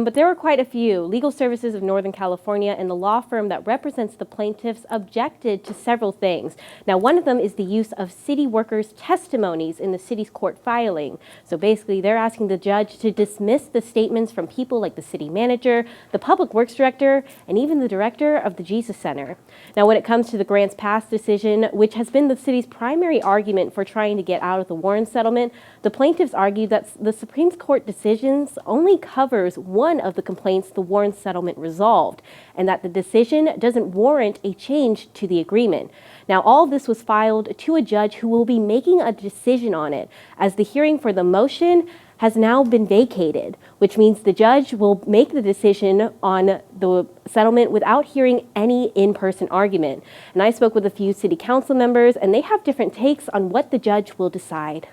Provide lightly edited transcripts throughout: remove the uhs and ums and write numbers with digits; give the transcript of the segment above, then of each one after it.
But there were quite a few. Legal Services of Northern California and the law firm that represents the plaintiffs objected to several things. Now, one of them is the use of city workers' testimonies in the city's court filing. So basically, they're asking the judge to dismiss the statements from people like the city manager, the public works director, and even the director of the Jesus Center. Now, when it comes to the grants pass decision, which has been the city's primary argument for trying to get out of the Warren settlement, the plaintiffs argued that the Supreme Court decisions only covers one of the complaints the Warren settlement resolved, and that the decision doesn't warrant a change to the agreement. Now, all of this was filed to a judge who will be making a decision on it, as the hearing for the motion has now been vacated, which means the judge will make the decision on the settlement without hearing any in-person argument. And I spoke with a few city council members, and they have different takes on what the judge will decide.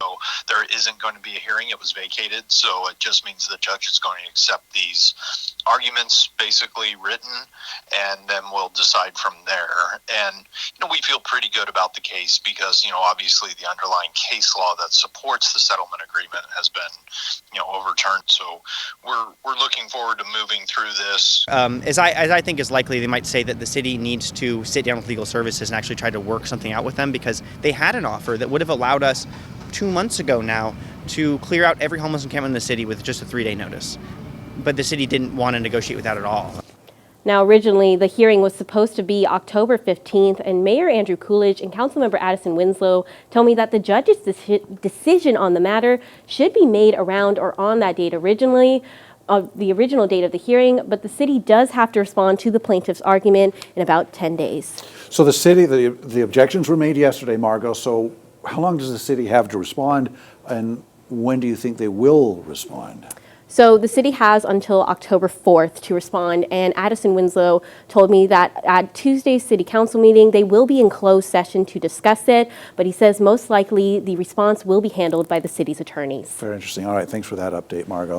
So there isn't going to be a hearing. It was vacated, so it just means the judge is going to accept these arguments basically written, and then we'll decide from there. And we feel pretty good about the case because obviously the underlying case law that supports the settlement agreement has been overturned. So we're looking forward to moving through this. As I think is likely, they might say that the city needs to sit down with legal services and actually try to work something out with them, because they had an offer that would have allowed us 2 months ago now to clear out every homeless encampment in the city with just a 3-day notice. But the city didn't want to negotiate with that at all. Now, originally, the hearing was supposed to be October 15th, and Mayor Andrew Coolidge and Councilmember Addison Winslow told me that the judge's decision on the matter should be made around or on that date originally, the original date of the hearing, but the city does have to respond to the plaintiff's argument in about 10 days. So the city, the objections were made yesterday, Margot, so how long does the city have to respond, and when do you think they will respond? So the city has until October 4th to respond, and Addison Winslow told me that at Tuesday's city council meeting, they will be in closed session to discuss it, but he says most likely the response will be handled by the city's attorneys. Very interesting. All right, thanks for that update, Margot.